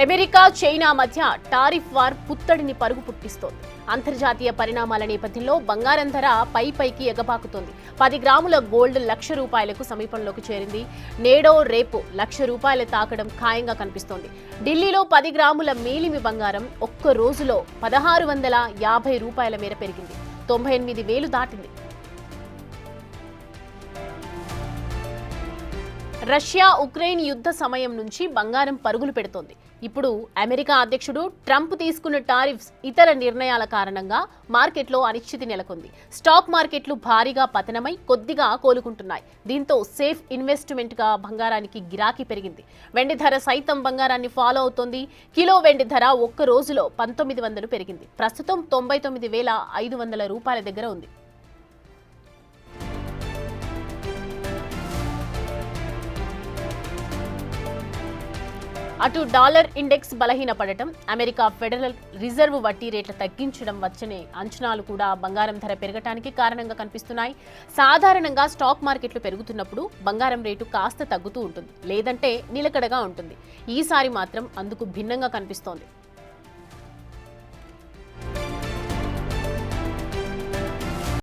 America China మధ్య tariff war పుత్తడిని పరుగు పుట్టిస్తోంది. అంతర్జాతీయ పరిణామాల నేపథ్యంలో బంగారం ధర పైకి ఎగబాకుతోంది. 10 గ్రాముల గోల్డ్ ₹1,00,000 సమీపంలోకి చేరింది. నేడో రేపు ₹1,00,000 తాకడం ఖాయంగా కనిపిస్తోంది. ఢిల్లీలో 10 గ్రాముల మేలిమి బంగారం ఒక్క రోజులో ₹1,650 మేర పెరిగింది. 98,000 దాటింది. రష్యా ఉక్రెయిన్ యుద్ధ సమయం నుంచి బంగారం పరుగులు పెడుతోంది. ఇప్పుడు అమెరికా అధ్యక్షుడు ట్రంప్ తీసుకున్న టారిఫ్స్, ఇతర నిర్ణయాల కారణంగా మార్కెట్లో అనిశ్చితి నెలకొంది. స్టాక్ మార్కెట్లు భారీగా పతనమై కొద్దిగా కోలుకుంటున్నాయి. దీంతో సేఫ్ ఇన్వెస్ట్మెంట్ గా బంగారానికి గిరాకీ పెరిగింది. వెండి ధర సైతం బంగారాన్ని ఫాలో అవుతోంది. కిలో వెండి ధర ఒక్క రోజులో 1900 పెరిగింది. ప్రస్తుతం ₹99,500 దగ్గర ఉంది. అటు డాలర్ ఇండెక్స్ బలహీనపడటం, అమెరికా ఫెడరల్ రిజర్వ్ వడ్డీ రేట్ల తగ్గించడం వచ్చనే అంచనాలు కూడా బంగారం ధర పెరగటానికి కారణంగా కనిపిస్తున్నాయి. సాధారణంగా స్టాక్ మార్కెట్లు పెరుగుతున్నప్పుడు బంగారం రేటు కాస్త తగ్గుతూ ఉంటుంది, లేదంటే నిలకడగా ఉంటుంది. ఈసారి మాత్రం అందుకు భిన్నంగా కనిపిస్తోంది.